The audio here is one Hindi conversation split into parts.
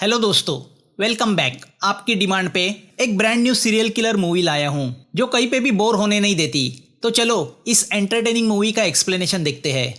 हेलो दोस्तों, वेलकम बैक। आपकी डिमांड पे एक brand new serial killer movie लाया हूँ जो कहीं पे भी बोर होने नहीं देती। तो चलो इस एंटरटेनिंग मूवी का एक्सप्लेनेशन देखते हैं।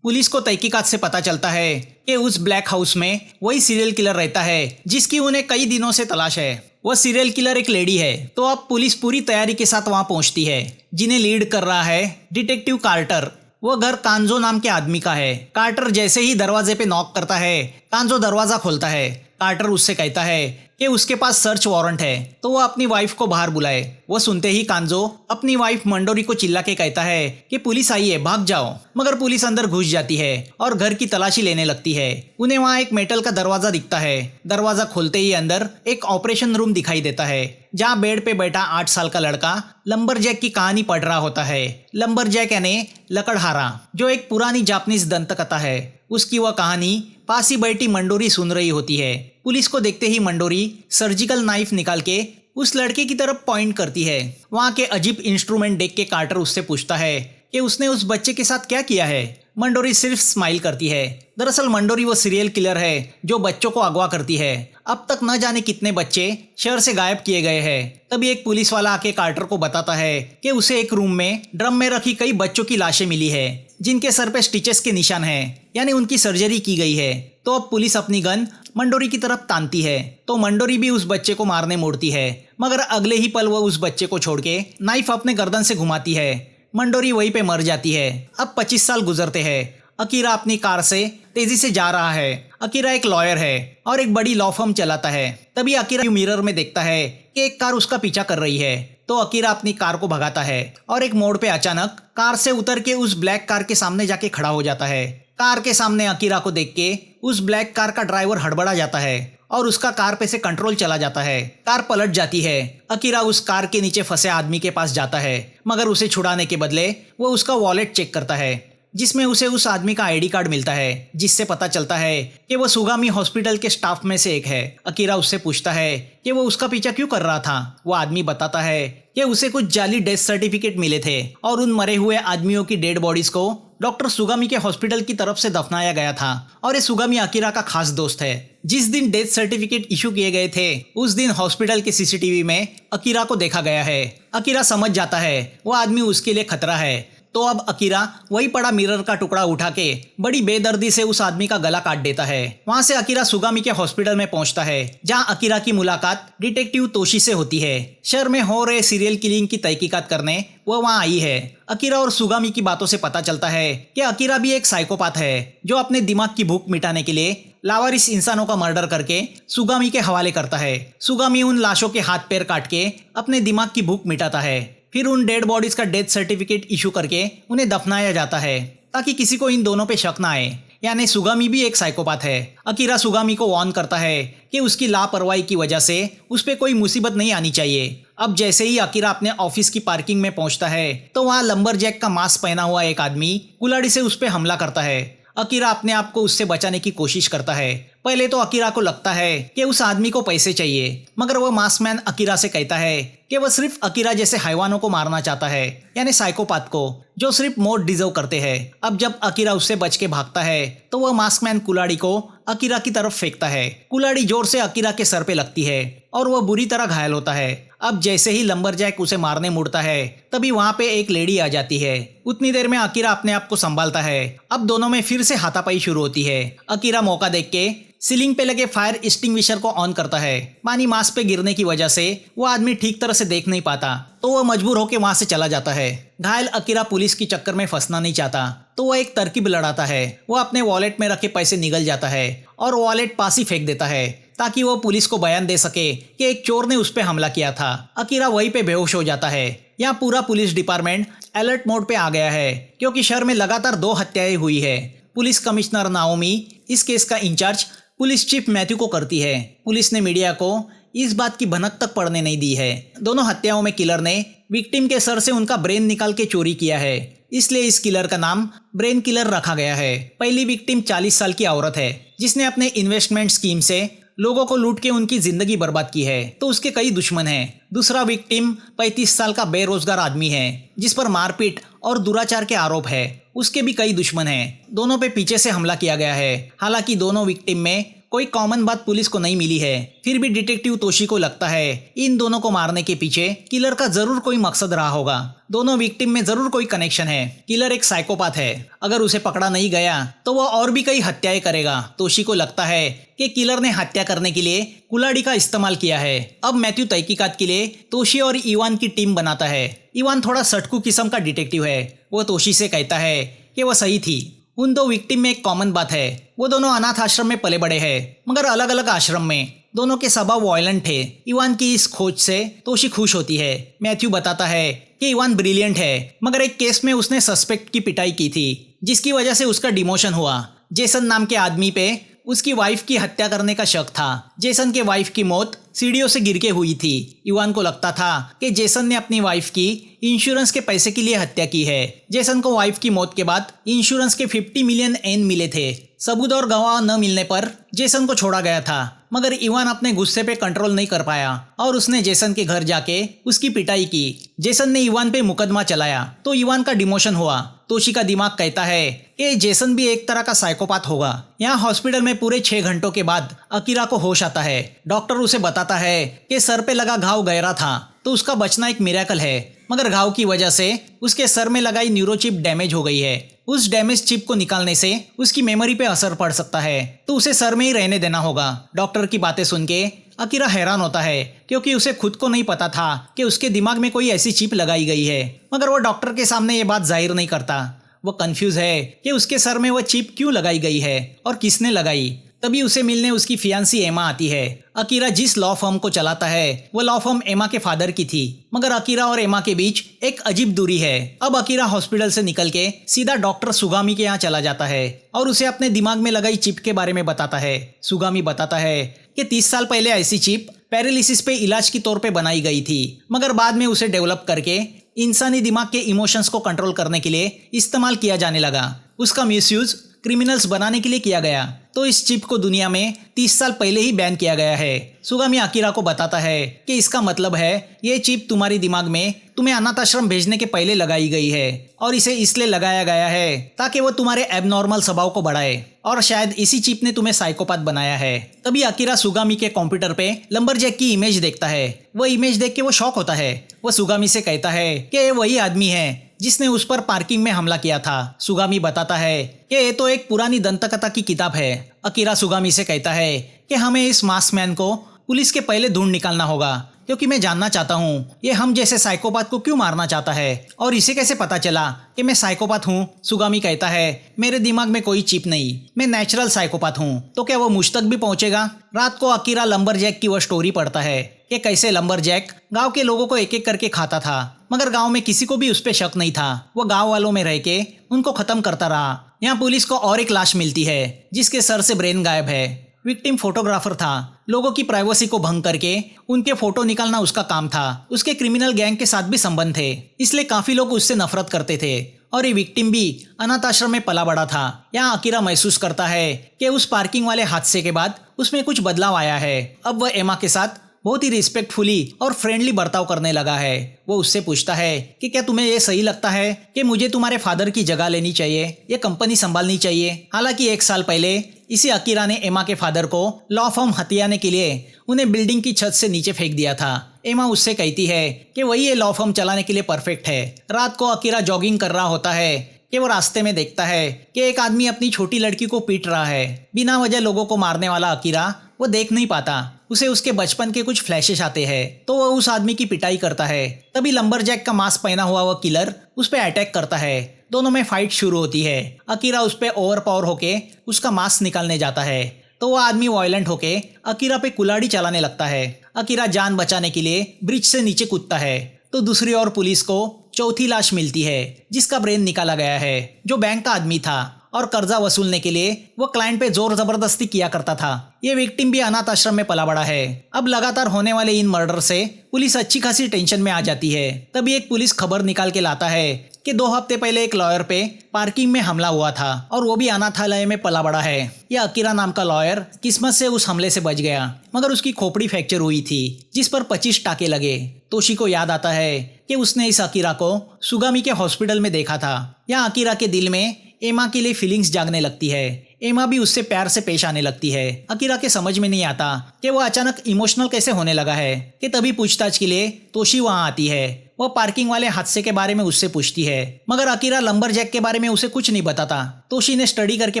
पुलिस को तहकीकात से पता चलता है कि उस ब्लैक हाउस में वही सीरियल किलर रहता है जिसकी उन्हें कई दिनों से तलाश है। वह सीरियल किलर एक लेडी है। तो अब पुलिस पूरी तैयारी के साथ वहां पहुंचती है, जिन्हें लीड कर रहा है डिटेक्टिव कार्टर। वो घर कांजो नाम के आदमी का है। कार्टर जैसे ही दरवाजे पे नॉक करता है, कांजो दरवाजा खोलता है। कार्टर उससे कहता है कि उसके पास सर्च वारंट है, तो वो अपनी वाइफ को बाहर बुलाए। वो सुनते ही कांजो अपनी वाइफ मंडोरी को चिल्ला के कहता है कि पुलिस आई है, भाग जाओ। मगर पुलिस अंदर घुस जाती है और घर की तलाशी लेने लगती है। उन्हें वहाँ एक मेटल का दरवाजा दिखता है। दरवाजा खोलते ही अंदर एक ऑपरेशन रूम दिखाई देता है, जहाँ बेड पे बैठा 8 साल का लड़का लंबरजैक की कहानी पढ़ रहा होता है। लंबरजैक यानी लकड़हारा, जो एक पुरानी जापानीज दंत कथा है। उसकी वह कहानी पास ही बैठी मंडोरी सुन रही होती है। पुलिस को देखते ही मंडोरी सर्जिकल नाइफ निकाल के उस लड़के की तरफ पॉइंट करती है। वहाँ के अजीब इंस्ट्रूमेंट देख के कार्टर उससे पूछता है कि उसने उस बच्चे के साथ क्या किया है। मंडोरी सिर्फ स्माइल करती है। दरअसल मंडोरी वो सीरियल किलर है जो बच्चों को अगवा करती है। अब तक न जाने कितने बच्चे शहर से गायब किए गए हैं। तभी एक पुलिस वाला आके कार्टर को बताता है कि उसे एक रूम में ड्रम में रखी कई बच्चों की लाशें मिली है, जिनके सर पे स्टिचेस के निशान हैं, यानी उनकी सर्जरी की गई है। तो अब पुलिस अपनी गन मंडोरी की तरफ तानती है, तो मंडोरी भी उस बच्चे को मारने मोड़ती है। मगर अगले ही पल वो उस बच्चे को छोड़ के नाइफ अपने गर्दन से घुमाती है। मंडोरी वहीं पे मर जाती है। अब 25 साल गुजरते हैं। अकीरा अपनी कार से तेजी से जा रहा है। अकीरा एक लॉयर है और एक बड़ी लॉ फर्म चलाता है। तभी अकीरा मिरर में देखता है कि एक कार उसका पीछा कर रही है। तो अकीरा अपनी कार को भगाता है और एक मोड़ पे अचानक कार से उतर के उस ब्लैक कार के सामने जाके खड़ा हो जाता है। कार के सामने अकीरा को देख के उस ब्लैक कार का ड्राइवर हड़बड़ा जाता है और उसका कार पे से कंट्रोल चला जाता है। कार पलट जाती है। अकीरा उस कार के नीचे फंसे आदमी के पास जाता है, मगर उसे छुड़ाने के बदले वो उसका वॉलेट चेक करता है, जिसमें उसे उस आदमी का आईडी कार्ड मिलता है, जिससे पता चलता है कि वो सुगामी हॉस्पिटल के स्टाफ में से एक है। अकीरा उससे पूछता है कि वो उसका पीछा क्यों कर रहा था। वो आदमी बताता है कि उसे कुछ जाली डेथ सर्टिफिकेट मिले थे और उन मरे हुए आदमियों की डेड बॉडीज को डॉक्टर सुगामी के हॉस्पिटल की तरफ से दफनाया गया था और ये सुगामी अकीरा का खास दोस्त है। जिस दिन डेथ सर्टिफिकेट इशू किए गए थे उस दिन हॉस्पिटल के सीसीटीवी में अकीरा को देखा गया है। अकीरा समझ जाता है वो आदमी उसके लिए खतरा है। तो अब अकीरा वही पड़ा मिरर का टुकड़ा उठा के बड़ी बेदर्दी से उस आदमी का गला काट देता है। वहां से अकीरा सुगामी के हॉस्पिटल में पहुंचता है, जहां अकीरा की मुलाकात डिटेक्टिव तोशी से होती है। शहर में हो रहे सीरियल किलिंग की तहकीकात करने वो वहां आई है। अकीरा और सुगामी की बातों से पता चलता है कि अकीरा भी एक साइकोपाथ है जो अपने दिमाग की भूख मिटाने के लिए लावारिस इंसानों का मर्डर करके सुगामी के हवाले करता है। सुगामी उन लाशों के हाथ पैर काट के अपने दिमाग की भूख मिटाता है। फिर उन डेड बॉडीज का डेथ सर्टिफिकेट इशू करके उन्हें दफनाया जाता है, ताकि किसी को इन दोनों पे शक ना आए। यानी सुगामी भी एक साइकोपाथ है। अकीरा सुगामी को वार्न करता है कि उसकी लापरवाही की वजह से उस पर कोई मुसीबत नहीं आनी चाहिए। अब जैसे ही अकीरा अपने ऑफिस की पार्किंग में पहुंचता है, तो वहाँ लंबरजैक का मास्क पहना हुआ एक आदमी कुल्हाड़ी से उस पर हमला करता है। अकीरा अपने आप को उससे बचाने की कोशिश करता है। पहले तो अकीरा को लगता है कि उस आदमी को पैसे चाहिए, मगर वह मास्कमैन अकीरा से कहता है कि वह सिर्फ अकीरा जैसे हैवानों को मारना चाहता है, यानी साइकोपाथ को, जो सिर्फ मौत डिजर्व करते हैं। अब जब अकीरा उससे बच के भागता है, तो वह मास्कमैन कुल्हाड़ी को अकीरा की तरफ फेंकता है। कुल्हाड़ी जोर से अकीरा के सर पे लगती है और वह बुरी तरह घायल होता है। अब जैसे ही लंबरजैक उसे मारने मुड़ता है, तभी वहां पे एक लेडी आ जाती है। उतनी देर में अकीरा अपने आप को संभालता है। अब दोनों में फिर से हाथापाई शुरू होती है। अकीरा मौका देख के सीलिंग पे लगे फायर एक्सटिंग्विशर को ऑन करता है। पानी मास्क पे गिरने की वजह से वो आदमी ठीक तरह से देख नहीं पाता, तो वह मजबूर होकर वहां से चला जाता है। घायल अकीरा पुलिस की चक्कर में फंसना नहीं चाहता, तो वह एक तरकीब लड़ाता है। वो अपने वॉलेट में रखे पैसे निगल जाता है और वॉलेट पास ही फेंक देता है, ताकि वो पुलिस को बयान दे सके कि एक चोर ने उस पे हमला किया था। अकीरा वहीं पे बेहोश हो जाता है। यहाँ पूरा पुलिस डिपार्टमेंट अलर्ट मोड पे आ गया है, क्योंकि शहर में लगातार 2 हत्याएं हुई है। पुलिस कमिश्नर नाओमी इस केस का इंचार्ज पुलिस चीफ मैथ्यू को करती है। पुलिस ने मीडिया को इस बात की भनक तक पड़ने नहीं दी है। दोनों हत्याओं में किलर ने विक्टिम के सर से उनका ब्रेन निकाल के चोरी किया है, इसलिए इस किलर का नाम ब्रेन किलर रखा गया है। पहली विक्टिम 40 साल की औरत है, जिसने अपने इन्वेस्टमेंट स्कीम से लोगों को लूट के उनकी जिंदगी बर्बाद की है तो उसके कई दुश्मन हैं। दूसरा विक्टिम 35 साल का बेरोजगार आदमी है जिस पर मारपीट और दुराचार के आरोप है, उसके भी कई दुश्मन हैं। दोनों पे पीछे से हमला किया गया है। हालांकि दोनों विक्टिम में कोई कॉमन बात पुलिस को नहीं मिली है, फिर भी डिटेक्टिव तोशी को लगता है इन दोनों को मारने के पीछे किलर का जरूर कोई मकसद रहा होगा। दोनों विक्टिम में जरूर कोई कनेक्शन है। किलर एक साइकोपाथ है, अगर उसे पकड़ा नहीं गया तो वह और भी कई हत्याएं करेगा। तोशी को लगता है कि किलर ने हत्या करने के लिए कुल्हाड़ी का इस्तेमाल किया है। अब मैथ्यू तहकीकात के लिए तोशी और इवान की टीम बनाता है। इवान थोड़ा सटकू किस्म का डिटेक्टिव है। वो तोशी से कहता है कि वह सही थी। उन दो विक्टिम में एक कॉमन बात है, वो दोनों अनाथ आश्रम में पले बड़े हैं, मगर अलग अलग आश्रम में। दोनों के स्वभाव वायलेंट थे। इवान की इस खोज से तोशी खुश होती है। मैथ्यू बताता है कि इवान ब्रिलियंट है, मगर एक केस में उसने सस्पेक्ट की पिटाई की थी जिसकी वजह से उसका डिमोशन हुआ। जेसन नाम के आदमी पे उसकी वाइफ की हत्या करने का शक था। जेसन के वाइफ की मौत सीढ़ियों से गिर के हुई थी। इवान को लगता था कि जेसन ने अपनी वाइफ की इंश्योरेंस के पैसे के लिए हत्या की है। जेसन को वाइफ की मौत के बाद इंश्योरेंस के 50 मिलियन एन मिले थे। सबूत और गवाह न मिलने पर जेसन को छोड़ा गया था, मगर इवान अपने गुस्से पे कंट्रोल नहीं कर पाया और उसने जेसन के घर जाके उसकी पिटाई की। जेसन ने इवान पे मुकदमा चलाया तो इवान का डिमोशन हुआ। तोशी का दिमाग कहता है कि जेसन भी एक तरह का साइकोपाथ होगा। यहाँ हॉस्पिटल में पूरे 6 घंटों के बाद अकीरा को होश आता है। डॉक्टर उसे बताता है कि सर पे लगा घाव गहरा था तो उसका बचना एक मिरेकल है, मगर घाव की वजह से उसके सर में लगाई न्यूरोचिप डैमेज हो गई है। उस डैमेज चिप को निकालने से उसकी मेमोरी पे असर पड़ सकता है, तो उसे सर में ही रहने देना होगा। डॉक्टर की बातें सुन के अकीरा हैरान होता है क्योंकि उसे खुद को नहीं पता था कि उसके दिमाग में कोई ऐसी चिप लगाई गई है, मगर वो डॉक्टर के सामने ये बात जाहिर नहीं करता। वो कंफ्यूज है कि उसके सर में वह चिप क्यों लगाई गई है और किसने लगाई। तभी उसे मिलने उसकी फियांसी एमा आती है। अकीरा जिस लॉ फर्म को चलाता है वो लॉ फर्म एमा के फादर की थी, मगर अकीरा और एमा के बीच एक अजीब दूरी है। अब अकीरा हॉस्पिटल से निकल के सीधा डॉक्टर सुगामी के यहाँ चला जाता है और उसे अपने दिमाग में लगाई चिप के बारे में बताता है। सुगामी बताता है कि 30 साल पहले ऐसी चिप पैरालिसिस पे इलाज के तौर पे बनाई गई थी, मगर बाद में उसे डेवलप करके इंसानी दिमाग के इमोशंस को कंट्रोल करने के लिए इस्तेमाल किया जाने लगा। उसका मिसयूज क्रिमिनल्स बनाने के लिए किया गया, तो इस चिप को दुनिया में 30 साल पहले ही बैन किया गया है। सुगामी अकीरा को बताता है कि इसका मतलब है ये चिप तुम्हारी दिमाग में तुम्हें अनाथ आश्रम भेजने के पहले लगाई गई है और इसे इसलिए लगाया गया है ताकि वो तुम्हारे एबनॉर्मल स्वभाव को बढ़ाए, और शायद इसी चिप ने तुम्हें साइकोपाथ बनाया है। तभी अकीरा सुगामी के कंप्यूटर पे लंबरजैक की इमेज देखता है। वो इमेज देख के वो शॉक होता है। वो सुगामी से कहता है कि ये वही आदमी है जिसने उस पर पार्किंग में हमला किया था। सुगामी बताता है कि ये तो एक पुरानी दंतकथा की किताब है। अकीरा सुगामी से कहता है कि हमें इस मास्क मैन को पुलिस के पहले ढूंढ निकालना होगा, क्योंकि मैं जानना चाहता हूँ ये हम जैसे साइकोपाथ को क्यों मारना चाहता है और इसे कैसे पता चला कि मैं साइकोपाथ हूँ। सुगामी कहता है मेरे दिमाग में कोई चिप नहीं, मैं नेचुरल साइकोपाथ हूँ, तो क्या वो मुझ तक भी पहुंचेगा। रात को अकीरा लंबरजैक की वह स्टोरी पढ़ता है कि कैसे लंबरजैक गांव के लोगों को एक एक करके खाता था, मगर गांव में किसी को भी उस पर शक नहीं था। वो गांव वालों में रह के उनको खत्म करता रहा। यहाँ पुलिस को और एक लाश मिलती है जिसके सर से ब्रेन गायब है। विक्टिम फोटोग्राफर था। लोगों की प्राइवेसी को भंग करके उनके फोटो निकालना उसका काम था। उसके क्रिमिनल गैंग के साथ भी संबंध थे, इसलिए काफी लोग उससे नफरत करते थे। और ये विक्टिम भी अनाथ आश्रम में पला बड़ा था। यहाँ अकीरा महसूस करता है कि उस पार्किंग वाले हादसे के बाद उसमें कुछ बदलाव आया है। अब वह एमा के साथ बहुत ही रिस्पेक्टफुली और फ्रेंडली बर्ताव करने लगा है। वो उससे पूछता है कि क्या तुम्हें ये सही लगता है कि मुझे तुम्हारे फादर की जगह लेनी चाहिए, ये कंपनी संभालनी चाहिए। हालांकि 1 साल पहले इसी अकीरा ने एमा के फादर को लॉ फर्म हथियाने के लिए उन्हें बिल्डिंग की छत से नीचे फेंक दिया था। एमा उससे कहती है कि वही ये लॉ फर्म चलाने के लिए परफेक्ट है। रात को अकीरा जॉगिंग कर रहा होता है कि वो रास्ते में देखता है कि एक आदमी अपनी छोटी लड़की को पीट रहा है। बिना वजह लोगों को मारने वाला अकीरा वो देख नहीं पाता। उसे उसके बचपन के कुछ फ्लैशेस आते हैं, तो वह उस आदमी की पिटाई करता है। तभी लंबरजैक का मास्क पहना हुआ वह किलर उस पर अटैक करता है। दोनों में फाइट शुरू होती है। अकीरा उस पर ओवर पावर होके उसका मास्क निकालने जाता है, तो वह आदमी वायलेंट होके अकीरा पे कुल्हाड़ी चलाने लगता है। अकीरा जान बचाने के लिए ब्रिज से नीचे कूदता है, तो दूसरी ओर पुलिस को चौथी लाश मिलती है जिसका ब्रेन निकाला गया है, जो बैंक का आदमी था और कर्जा वसूलने के लिए वो क्लाइंट पे जोर जबरदस्ती किया करता था। ये विक्टिम भी अनाथ आश्रम में पला बड़ा है। अब लगातार होने वाले इन मर्डर से पुलिस अच्छी खासी टेंशन में आ जाती है। तभी एक पुलिस खबर निकाल के लाता है कि 2 हफ्ते पहले एक लॉयर पे पार्किंग में हमला हुआ था और वो भी अनाथालय में पला बड़ा है। यह अकीरा नाम का लॉयर किस्मत से उस हमले से बच गया, मगर उसकी खोपड़ी फ्रैक्चर हुई थी जिस पर 25 टाके लगे। तोशी को याद आता है कि उसने इस अकीरा को सुगामी के हॉस्पिटल में देखा था। यहाँ अकीरा के दिल में एमा के लिए फीलिंग्स जागने लगती है। एमा भी उससे प्यार से पेश आने लगती है। अकीरा के समझ में नहीं आता कि वह अचानक इमोशनल कैसे होने लगा है कि तभी पूछताछ के लिए तोशी वहां आती है। वह पार्किंग वाले हादसे के बारे में उससे पूछती है, मगर अकीरा लंबरजैक के बारे में उसे कुछ नहीं बताता। तोशी ने स्टडी करके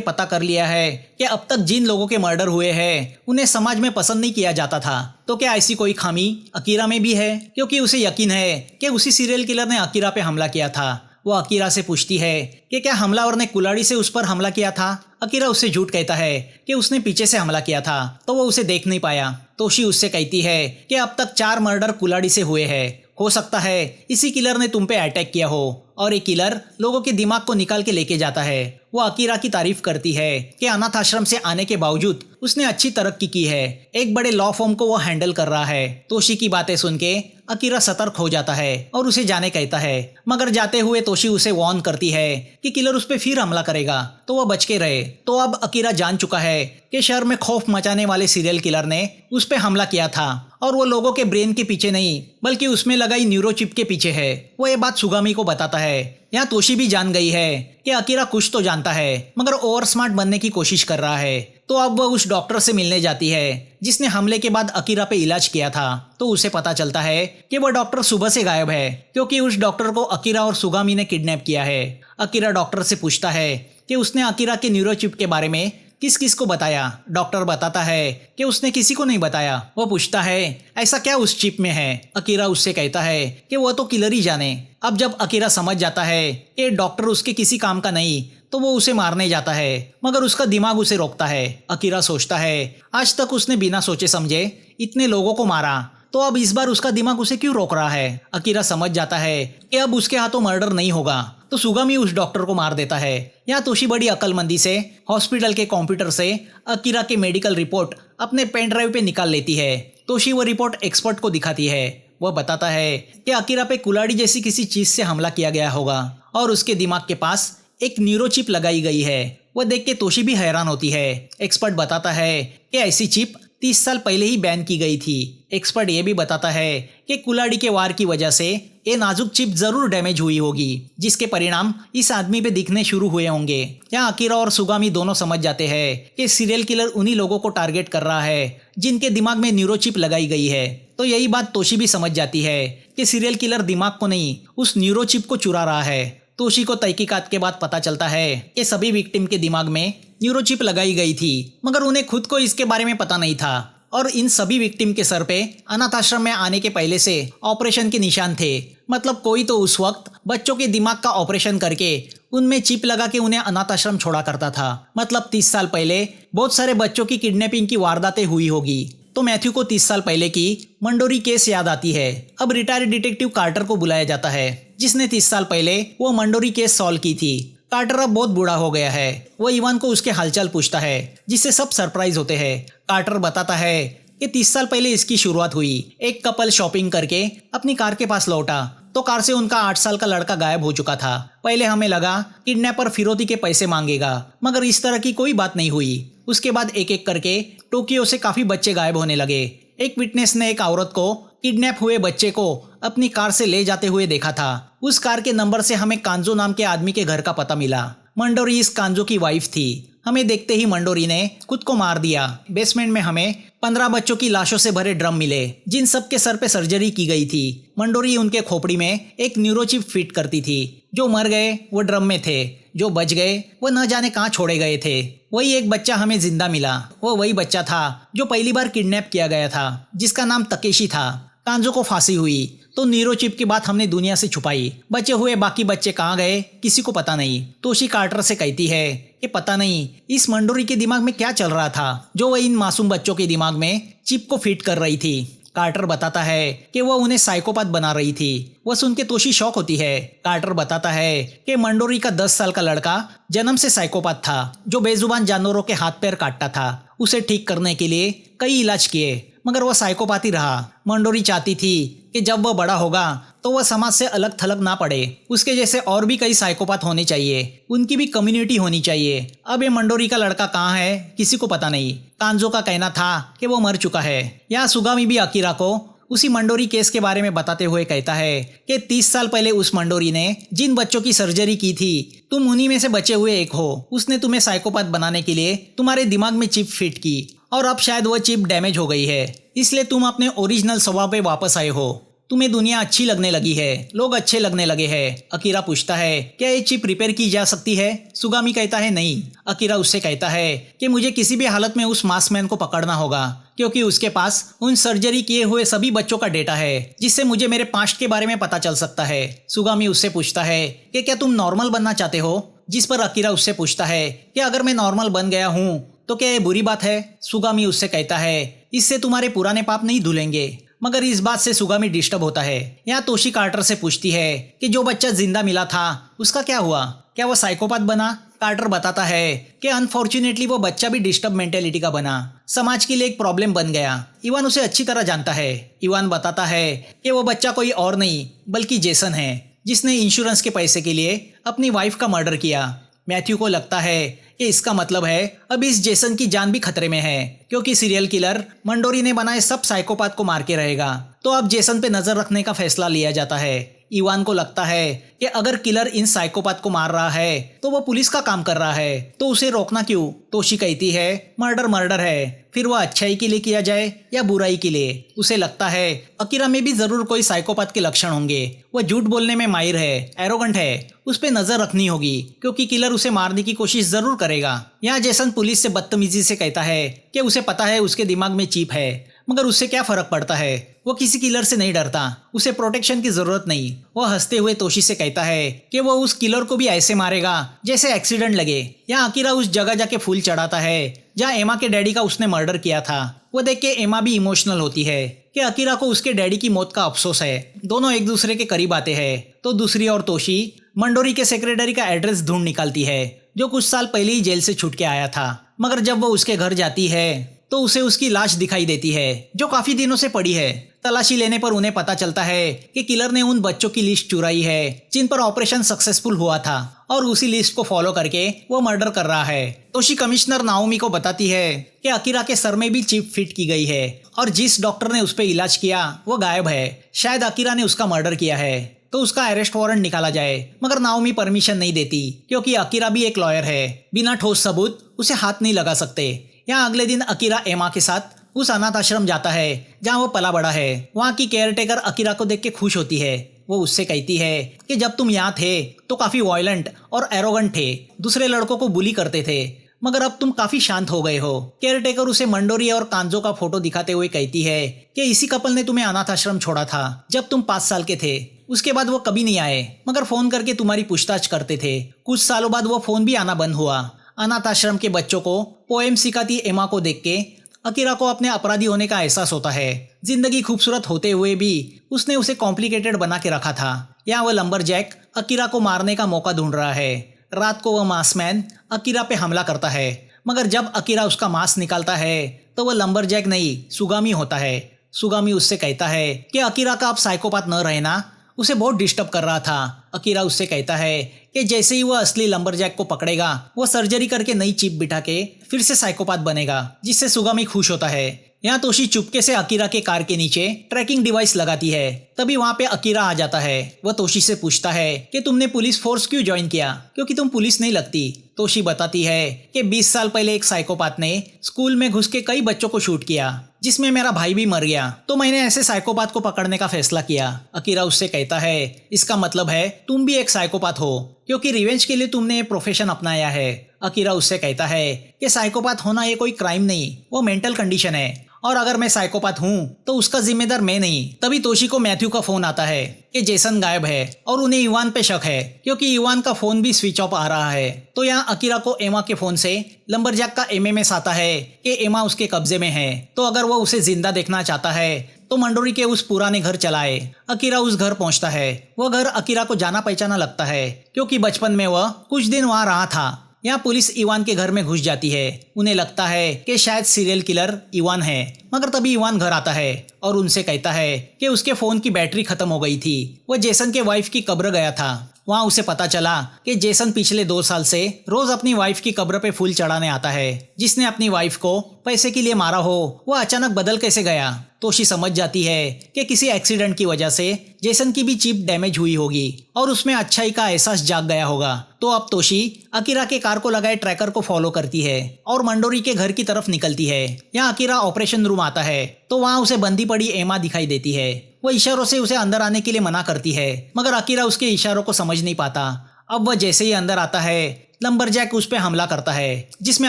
पता कर लिया है कि अब तक जिन लोगों के मर्डर हुए हैं उन्हें समाज में पसंद नहीं किया जाता था। तो क्या ऐसी कोई खामी अकीरा में भी है? क्योंकि उसे यकीन है कि उसी सीरियल किलर ने अकीरा पे हमला किया था। वो अकीरा से पूछती है कि क्या हमलावर ने कुल्हाड़ी से उस पर हमला किया था। अकीरा उससे झूठ कहता है कि उसने पीछे से हमला किया था तो वो उसे देख नहीं पाया। तोशी उससे कहती है कि अब तक 4 मर्डर कुल्हाड़ी से हुए हैं। हो सकता है इसी किलर ने तुम पे अटैक किया हो और ये किलर लोगों के दिमाग को निकाल के लेके जाता है। वो अकीरा की तारीफ करती है कि अनाथ आश्रम से आने के बावजूद उसने अच्छी तरक्की की है। एक बड़े लॉ फर्म को वो हैंडल कर रहा है। तोशी की बातें सुन के अकीरा सतर्क हो जाता है और उसे जाने कहता है, मगर जाते हुए तोशी उसे वार्न करती है कि किलर उस पे फिर हमला करेगा तो वह बच के रहे। तो अब अकीरा जान चुका है कि शहर में खौफ मचाने वाले सीरियल किलर ने उस पे हमला किया था और वो लोगों के ब्रेन के पीछे नहीं बल्कि उसमें लगाई न्यूरोचिप के पीछे है। वो ये बात सुगामी को बताता है। यहाँ तोशी भी जान गई है कि अकीरा कुछ तो जानता है मगर ओवर स्मार्ट बनने की कोशिश कर रहा है। तो अब वह उस डॉक्टर से मिलने जाती है जिसने हमले के बाद अकीरा पे इलाज किया था। तो उसे पता चलता है कि वह डॉक्टर सुबह से गायब है क्योंकि उस डॉक्टर को अकीरा और सुगामी ने किडनैप किया है। अकीरा डॉक्टर से पूछता है कि उसने अकीरा के न्यूरोचिप के बारे में किस किस को बताया। डॉक्टर बताता है कि उसने किसी को नहीं बताया। वो पूछता है ऐसा क्या उस चिप में है। अकीरा उससे कहता है कि वो तो किलर ही जाने। अब जब अकीरा समझ जाता है कि डॉक्टर उसके किसी काम का नहीं तो वो उसे मारने जाता है, मगर उसका दिमाग उसे रोकता है। अकीरा सोचता है आज तक उसने बिना सोचे समझे इतने लोगों को मारा, तो अब इस बार उसका दिमाग उसे क्यों रोक रहा है। अकीरा समझ जाता है कि अब उसके हाथों मर्डर नहीं होगा तो सुगामी उस डॉक्टर को मार देता है। यहाँ तोशी बड़ी अक्लमंदी से हॉस्पिटल के कंप्यूटर से अकीरा की मेडिकल रिपोर्ट अपने पेन ड्राइव पे निकाल लेती है। तोशी वो रिपोर्ट एक्सपर्ट को दिखाती है। वह बताता है कि अकीरा पे कुल्हाड़ी जैसी किसी चीज से हमला किया गया होगा और उसके दिमाग के पास एक न्यूरोचिप लगाई गई है। वह देख के तोशी भी हैरान होती है। एक्सपर्ट बताता है कि ऐसी चिप 30 साल पहले ही बैन की गई थी। एक्सपर्ट ये भी बताता है कि कुल्हाड़ी के वार की वजह से ये नाजुक चिप जरूर डैमेज हुई होगी जिसके परिणाम इस आदमी पे दिखने शुरू हुए होंगे। यहाँ अकीरा और सुगामी दोनों समझ जाते हैं कि सीरियल किलर उन्हीं लोगों को टारगेट कर रहा है जिनके दिमाग में न्यूरोचिप लगाई गई है। तो यही बात तोशी भी समझ जाती है कि सीरियल किलर दिमाग को नहीं उस न्यूरोचिप को चुरा रहा है। तोशी को तहकीकात के बाद पता चलता है कि सभी विक्टिम के दिमाग में न्यूरोचिप लगाई गई थी, मगर उन्हें खुद को इसके बारे में पता नहीं था। और इन सभी विक्टिम के सर पे अनाथ आश्रम में आने के पहले से ऑपरेशन के निशान थे। मतलब कोई तो उस वक्त बच्चों के दिमाग का ऑपरेशन करके उनमें चिप लगा के उन्हें अनाथ आश्रम छोड़ा करता था। मतलब 30 साल पहले बहुत सारे बच्चों की किडनैपिंग की वारदातें हुई होगी। तो मैथ्यू को 30 साल पहले की मंडोरी केस याद आती है। अब रिटायर्ड डिटेक्टिव कार्टर को बुलाया जाता है जिसने 30 साल पहले वो मंडोरी केस सॉल्व की थी। कार्टर अब बहुत बूढ़ा हो गया है। वो इवान को उसके हालचाल पूछता है जिससे सब सरप्राइज होते हैं। कार्टर बताता है कि 30 साल पहले इसकी शुरुआत हुई। एक कपल शॉपिंग करके अपनी कार के पास लौटा तो कार से उनका 8 साल का लड़का गायब हो चुका था। पहले हमें लगा किडनैपर फिरौती के पैसे मांगेगा, मगर इस तरह की कोई बात नहीं हुई। उसके बाद एक एक करके टोक्यो से काफी बच्चे गायब होने लगे। एक विटनेस ने एक औरत को किडनैप हुए बच्चे को अपनी कार से ले जाते हुए देखा था। उस कार के नंबर से हमें कांजो नाम के आदमी के घर का पता मिला। मंडोरी इस कांजो की वाइफ थी। हमें देखते ही मंडोरी ने खुद को मार दिया। बेसमेंट में हमें 15 बच्चों की लाशों से भरे ड्रम मिले जिन सब के सर पे सर्जरी की गई थी। मंडोरी उनके खोपड़ी में एक न्यूरोचिप फिट करती थी। जो मर गए वो ड्रम में थे, जो बच गए वो न जाने कहाँ छोड़े गए थे। वही एक बच्चा हमें जिंदा मिला। वो वही बच्चा था जो पहली बार किडनैप किया गया था, जिसका नाम तकेशी था। कांजो को फांसी हुई तो न्यूरोचिप की बात हमने दुनिया से छुपाई। बचे हुए बाकी बच्चे कहाँ गए किसी को पता नहीं। तोशी कार्टर से कहती है कि पता नहीं इस मंडोरी के दिमाग में क्या चल रहा था जो वह इन मासूम बच्चों के दिमाग में चिप को फिट कर रही थी। कार्टर बताता है कि वह उन्हें साइकोपाथ बना रही थी। वह सुन के तोशी शॉक होती है। कार्टर बताता है कि मंडोरी का 10 साल का लड़का जन्म से साइकोपाथ था जो बेजुबान जानवरों के हाथ पैर काटता था। उसे ठीक करने के लिए कई इलाज किए, मगर वह साइकोपाथी रहा। मंडोरी चाहती थी कि जब वह बड़ा होगा तो वह समाज से अलग थलग ना पड़े। उसके जैसे और भी कई साइकोपाथ होने चाहिए, उनकी भी कम्युनिटी होनी चाहिए। अब ये मंडोरी का लड़का कहाँ है किसी को पता नहीं। कांजो का कहना था कि वो मर चुका है। यहाँ सुगामी भी अकीरा को उसी मंडोरी केस के बारे में बताते हुए कहता है कि 30 साल पहले उस मंडोरी ने जिन बच्चों की सर्जरी की थी, तुम उन्हीं में से बचे हुए एक हो। उसने तुम्हें साइकोपाथ बनाने के लिए तुम्हारे दिमाग में चिप फिट की और अब शायद वह चिप डैमेज हो गई है, इसलिए तुम अपने ओरिजिनल स्वभाव पे वापस आए हो। तुम्हें दुनिया अच्छी लगने लगी है, लोग अच्छे लगने लगे हैं। अकीरा पूछता है क्या ये चिप रिपेयर की जा सकती है? सुगामी कहता है नहीं। अकीरा उससे कहता है कि मुझे किसी भी हालत में उस मास्कमैन को पकड़ना होगा, क्योंकि उसके पास उन सर्जरी किए हुए सभी बच्चों का डेटा है, जिससे मुझे मेरे पास्ट के बारे में पता चल सकता है। सुगामी उससे पूछता है कि क्या तुम नॉर्मल बनना चाहते हो? जिस पर अकीरा उससे पूछता है कि अगर मैं नॉर्मल बन गया हूँ तो क्या ये बुरी बात है? सुगामी उससे कहता है इससे तुम्हारे पुराने पाप नहीं धुलेंगे। मगर इस बात से सुगामी डिस्टर्ब होता है। यहाँ तोशी कार्टर से पूछती है कि जो बच्चा जिंदा मिला था उसका क्या हुआ? क्या वो साइकोपाथ बना? कार्टर बताता है कि अनफॉर्चुनेटली वो बच्चा भी डिस्टर्ब मेंटेलिटी का बना, समाज के लिए एक प्रॉब्लम बन गया। इवान उसे अच्छी तरह जानता है। इवान बताता है कि वो बच्चा कोई और नहीं बल्कि जेसन है, जिसने इंश्योरेंस के पैसे के लिए अपनी वाइफ का मर्डर किया। मैथ्यू को लगता है कि इसका मतलब है अब इस जेसन की जान भी खतरे में है, क्योंकि सीरियल किलर मंडोरी ने बनाए सब साइकोपाथ को मार के रहेगा। तो अब जेसन पे नजर रखने का फैसला लिया जाता है। इवान को लगता है कि अगर किलर इन साइकोपाथ को मार रहा है तो वो पुलिस का काम कर रहा है, तो उसे रोकना क्यों? तोशी कहती है मर्डर मर्डर है, फिर वह अच्छाई के लिए किया जाए या बुराई के लिए। उसे लगता है अकीरा में भी जरूर कोई साइकोपाथ के लक्षण होंगे। वह झूठ बोलने में माहिर है, एरोगेंट है, उस पर नजर रखनी होगी, क्योंकि किलर उसे मारने की कोशिश जरूर करेगा। यहाँ जेसन पुलिस से बदतमीजी से कहता है कि उसे पता है उसके दिमाग में चिप है, मगर उससे क्या फर्क पड़ता है, वो किसी किलर से नहीं डरता, उसे प्रोटेक्शन की जरूरत नहीं। वह हंसते हुए तोशी से कहता है कि वो उस किलर को भी ऐसे मारेगा जैसे एक्सीडेंट लगे। यहाँ अकीरा उस जगह जाके फूल चढ़ाता है जहाँ एमा के डैडी का उसने मर्डर किया था। वो देख के एमा भी इमोशनल होती है कि अकीरा को उसके डैडी की मौत का अफसोस है। दोनों एक दूसरे के करीब आते हैं। तो दूसरी ओर तोशी मंडोरी के सेक्रेटरी का एड्रेस ढूंढ निकालती है, जो कुछ साल पहले ही जेल से छूट के आया था। मगर जब वो उसके घर जाती है तो उसे उसकी लाश दिखाई देती है, जो काफी दिनों से पड़ी है। तलाशी लेने पर उन्हें पता चलता है कि किलर ने उन बच्चों की लिस्ट चुराई है जिन पर ऑपरेशन सक्सेसफुल हुआ था, और उसी लिस्ट को फॉलो करके वो मर्डर कर रहा है। तोशी कमिश्नर नाओमी को बताती है कि अकीरा के सर में भी चिप फिट की गई है, और जिस डॉक्टर ने उस पर इलाज किया वो गायब है। शायद अकीरा ने उसका मर्डर किया है, तो उसका अरेस्ट वारंट निकाला जाए। मगर नाओमी परमिशन नहीं देती, क्योंकि अकीरा भी एक लॉयर है, बिना ठोस सबूत उसे हाथ नहीं लगा सकते। यहाँ अगले दिन अकीरा एमा के साथ उस अनाथ आश्रम जाता है जहाँ वो पला बड़ा है। वहाँ की केयरटेकर अकीरा को देख के खुश होती है। वो उससे कहती है कि जब तुम यहाँ थे तो काफी वायलेंट और एरोगेंट थे, दूसरे लड़कों को बुली करते थे, मगर अब तुम काफी शांत हो गए हो। केयरटेकर उसे मंडोरी और कांजो का फोटो दिखाते हुए कहती है कि इसी कपल ने तुम्हें अनाथ आश्रम छोड़ा था जब तुम 5 साल के थे। उसके बाद वो कभी नहीं आए, मगर फोन करके तुम्हारी पूछताछ करते थे। कुछ सालों बाद वो फोन भी आना बंद हुआ। अनाथ आश्रम के बच्चों को पोएम सिखाती एमा को देख के अकीरा को अपने अपराधी होने का एहसास होता है। जिंदगी खूबसूरत होते हुए भी उसने उसे कॉम्प्लिकेटेड बना के रखा था। यहाँ वह लंबरजैक अकीरा को मारने का मौका ढूंढ रहा है। रात को वह मास्कमैन अकीरा पे हमला करता है, मगर जब अकीरा उसका मास्क निकालता है तो वह लंबरजैक नहीं सुगामी होता है। सुगामी उससे कहता है कि अकीरा का अब साइकोपाथ न रहना उसे बहुत डिस्टर्ब कर रहा था। अकीरा उससे कहता है कि जैसे ही वह असली लंबरजैक को पकड़ेगा वो सर्जरी करके नई चिप बिठा के फिर से साइकोपाथ बनेगा, जिससे सुगामी खुश होता है। यहाँ तोशी चुपके से अकीरा के कार के नीचे ट्रैकिंग डिवाइस लगाती है। तभी वहाँ पे अकीरा आ जाता है। वह तोशी से पूछता है कि तुमने पुलिस फोर्स क्यों ज्वाइन किया, क्योंकि तुम पुलिस नहीं लगती। तोशी बताती है कि 20 साल पहले एक साइकोपाथ ने स्कूल में घुस के कई बच्चों को शूट किया, जिसमें मेरा भाई भी मर गया, तो मैंने ऐसे साइकोपाथ को पकड़ने का फैसला किया। अकीरा उससे कहता है इसका मतलब है तुम भी एक साइकोपाथ हो, क्योंकि रिवेंज के लिए तुमने ये प्रोफेशन अपनाया है। अकीरा उससे कहता है कि साइकोपाथ होना ये कोई क्राइम नहीं, वो मेंटल कंडीशन है, और अगर मैं साइकोपाथ हूँ तो उसका जिम्मेदार मैं नहीं। तभी तोशी को मैथ्यू का फोन आता है कि जेसन गायब है, और उन्हें इवान पे शक है, क्योंकि इवान का फोन भी स्विच ऑफ आ रहा है। तो यहाँ अकीरा को एमा के फोन से लंबरजैक का एमएमएस आता है कि एमा उसके कब्जे में है, तो अगर वो उसे जिंदा देखना चाहता है तो मंडोरी के उस पुराने घर चलाए। अकीरा उस घर पहुंचता है। वह घर अकीरा को जाना पहचाना लगता है, क्योंकि बचपन में वह कुछ दिन वहां रहा था। यहाँ पुलिस इवान के घर में घुस जाती है। उन्हें लगता है कि शायद सीरियल किलर इवान है, मगर तभी इवान घर आता है और उनसे कहता है कि उसके फोन की बैटरी खत्म हो गई थी। वह जेसन के वाइफ की कब्र गया था। वहाँ उसे पता चला कि जेसन पिछले 2 साल से रोज अपनी वाइफ की कब्र पे फूल चढ़ाने आता है। जिसने अपनी वाइफ को पैसे के लिए मारा हो वह अचानक बदल कैसे गया। तोशी समझ जाती है कि किसी एक्सीडेंट की वजह से जेसन की भी चिप डैमेज हुई होगी और उसमें अच्छाई का एहसास जाग गया होगा। तो अब तोशी अकीरा के कार को लगाए ट्रैकर को फॉलो करती है और मंडोरी के घर की तरफ निकलती है। यहाँ अकीरा ऑपरेशन रूम आता है तो वहाँ उसे बंदी पड़ी एमा दिखाई देती है। वह इशारों से उसे अंदर आने के लिए मना करती है, मगर अकीरा उसके इशारों को समझ नहीं पाता। अब वह जैसे ही अंदर आता है लंबरजैक उस पर हमला करता है, जिसमें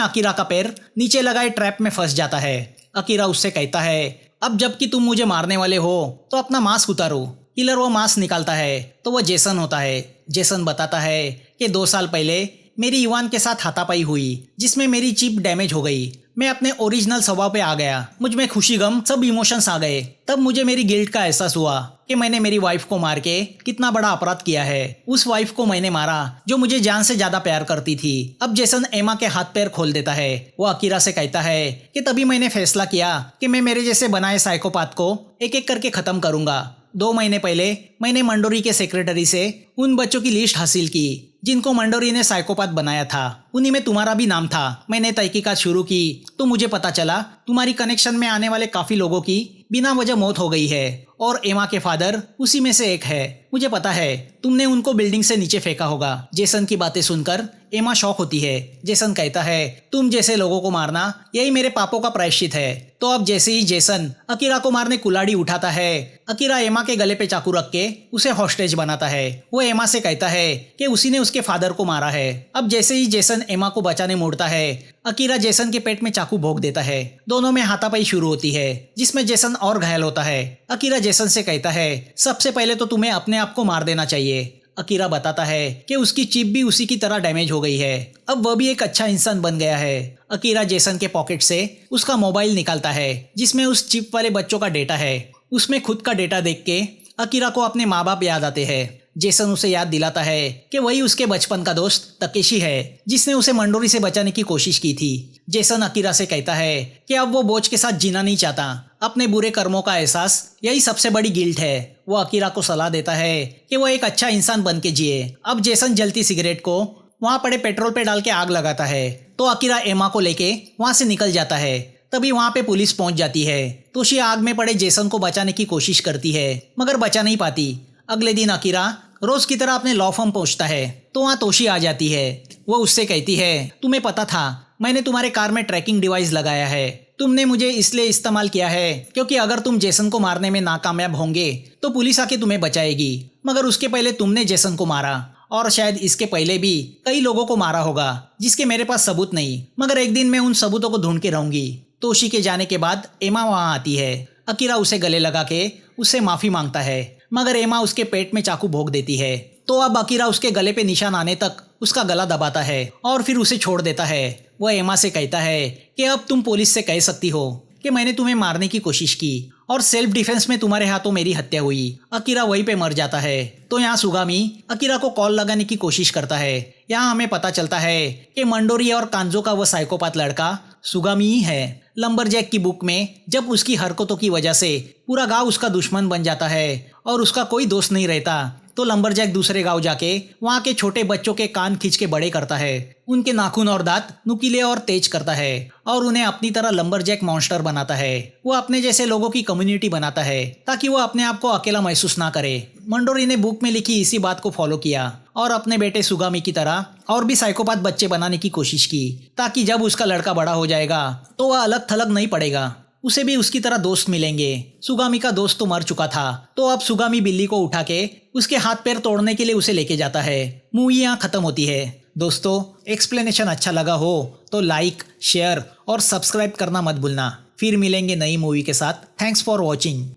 अकीरा का पैर नीचे लगाए ट्रैप में फंस जाता है। अकीरा उससे कहता है, अब जबकि तुम मुझे मारने वाले हो तो अपना मास्क उतारो। किलर वो मास्क निकालता है तो वह जेसन होता है। जेसन बताता है कि 2 साल पहले मेरी इवान के साथ हाथापाई हुई जिसमें मेरी चिप डैमेज हो गई। मैं अपने ओरिजिनल स्वभाव पे आ गया। मुझ में खुशी गम सब इमोशंस आ गए। तब मुझे मेरी गिल्ट का एहसास हुआ कि मैंने मेरी वाइफ को मार के कितना बड़ा अपराध किया है। उस वाइफ को मैंने मारा जो मुझे जान से ज्यादा प्यार करती थी। अब जेसन एमा के हाथ पैर खोल देता है। वो अकीरा से कहता है कि तभी मैंने फैसला किया कि मैं मेरे जैसे बनाए साइकोपाथ को एक एक करके खत्म करूंगा। 2 महीने पहले मैंने मंडोरी के सेक्रेटरी से उन बच्चों की लिस्ट हासिल की जिनको मंडोरी ने साइकोपाथ बनाया था। उन्हीं में तुम्हारा भी नाम था। मैंने तहकीकात शुरू की तो मुझे पता चला तुम्हारी कनेक्शन में आने वाले काफी लोगों की बिना वजह मौत हो गई है और एमा के फादर उसी में से एक है। मुझे पता है तुमने उनको बिल्डिंग से नीचे फेंका होगा। जेसन की बातें सुनकर एमा शॉक होती है। जेसन कहता है, तुम जैसे लोगों को मारना यही मेरे पापों का प्रायश्चित है। तो अब जैसे ही जेसन अकीरा को मारने कुल्हाड़ी उठाता है, अकीरा एमा के गले पे चाकू रख के उसे हॉस्टेज बनाता है। वो एमा से कहता है कि उसी ने उसके फादर को मारा है। अब जैसे ही जेसन एमा को बचाने मुड़ता है, अकीरा जेसन के पेट में चाकू भोंक देता है। दोनों में हाथापाई शुरू होती है जिसमें जेसन और घायल होता है। अकीरा जेसन से कहता है, सबसे पहले तो तुम्हें अपने आप को मार देना चाहिए। अकीरा बताता है कि उसकी चिप भी उसी की तरह डैमेज हो गई है। अब वह भी एक अच्छा इंसान बन गया है। अकीरा जेसन के पॉकेट से उसका मोबाइल निकालता है जिसमें उस चिप वाले बच्चों का डेटा है। उसमें खुद का डेटा देख के अकीरा को अपने माँ बाप याद आते हैं। जेसन उसे याद दिलाता है कि वही उसके बचपन का दोस्त तकेशी है जिसने उसे मंडोरी से बचाने की कोशिश की थी। जेसन अकीरा से कहता है कि अब वो बोझ के साथ जीना नहीं चाहता। अपने बुरे कर्मों का एहसास यही सबसे बड़ी गिल्ट है। वो अकीरा को सलाह देता है कि वो एक अच्छा इंसान बन के जिए। अब जेसन जलती सिगरेट को वहाँ पड़े पेट्रोल पे डाल के आग लगाता है तो अकीरा एमा को लेके वहाँ से निकल जाता है। तभी वहाँ पे पुलिस पहुँच जाती है। तोशी आग में पड़े जेसन को बचाने की कोशिश करती है मगर बचा नहीं पाती। अगले दिन अकीरा रोज की तरह अपने लॉ फर्म पहुंचता है तो वहाँ तोशी आ जाती है। वो उससे कहती है, तुम्हें पता था मैंने तुम्हारे कार में ट्रैकिंग डिवाइस लगाया है। तुमने मुझे इसलिए इस्तेमाल किया है क्योंकि अगर तुम जेसन को मारने में नाकामयाब होंगे तो पुलिस आके तुम्हें बचाएगी। मगर उसके पहले तुमने जेसन को मारा और शायद इसके पहले भी कई लोगों को मारा होगा जिसके मेरे पास सबूत नहीं, मगर एक दिन मैं उन सबूतों को ढूंढ के रहूंगी। तोशी के जाने के बाद एमा वहाँ आती है। अकीरा उसे गले लगा के उससे माफी मांगता है मगर एमा उसके पेट में चाकू भोंक देती है। तो अब अकीरा उसके गले पे निशान आने तक उसका गला दबाता है और फिर उसे छोड़ देता है। वह एमा से कहता है कि अब तुम पुलिस से कह सकती हो कि मैंने तुम्हें मारने की कोशिश की और सेल्फ डिफेंस में तुम्हारे हाथों मेरी हत्या हुई। अकीरा वहीं पे मर जाता है। तो यहाँ सुगामी अकीरा को कॉल लगाने की कोशिश करता है। यहाँ हमें पता चलता है कि मंडोरी और कांजो का वो साइकोपाथ लड़का सुगामी ही है। लंबरजैक की बुक में जब उसकी हरकतों की वजह से पूरा गांव उसका दुश्मन बन जाता है और उसका कोई दोस्त नहीं रहता, तो लंबरजैक दूसरे गांव जाके वहाँ के छोटे बच्चों के कान खींच के बड़े करता है। उनके नाखून और दांत नुकीले और तेज करता है और उन्हें अपनी तरह लंबरजैक मॉन्स्टर बनाता है। वो अपने जैसे लोगों की कम्युनिटी बनाता है ताकि वो अपने आप को अकेला महसूस ना करे। मंडोरी ने बुक में लिखी इसी बात को फॉलो किया और अपने बेटे सुगामी की तरह और भी साइकोपाथ बच्चे बनाने की कोशिश की ताकि जब उसका लड़का बड़ा हो जाएगा तो वह अलग थलग नहीं पड़ेगा, उसे भी उसकी तरह दोस्त मिलेंगे। सुगामी का दोस्त तो मर चुका था, तो अब सुगामी बिल्ली को उठा के उसके हाथ पैर तोड़ने के लिए उसे लेके जाता है। मूवी यहाँ खत्म होती है। दोस्तों, एक्सप्लेनेशन अच्छा लगा हो तो लाइक, शेयर और सब्सक्राइब करना मत भूलना। फिर मिलेंगे नई मूवी के साथ। Thanks for watching.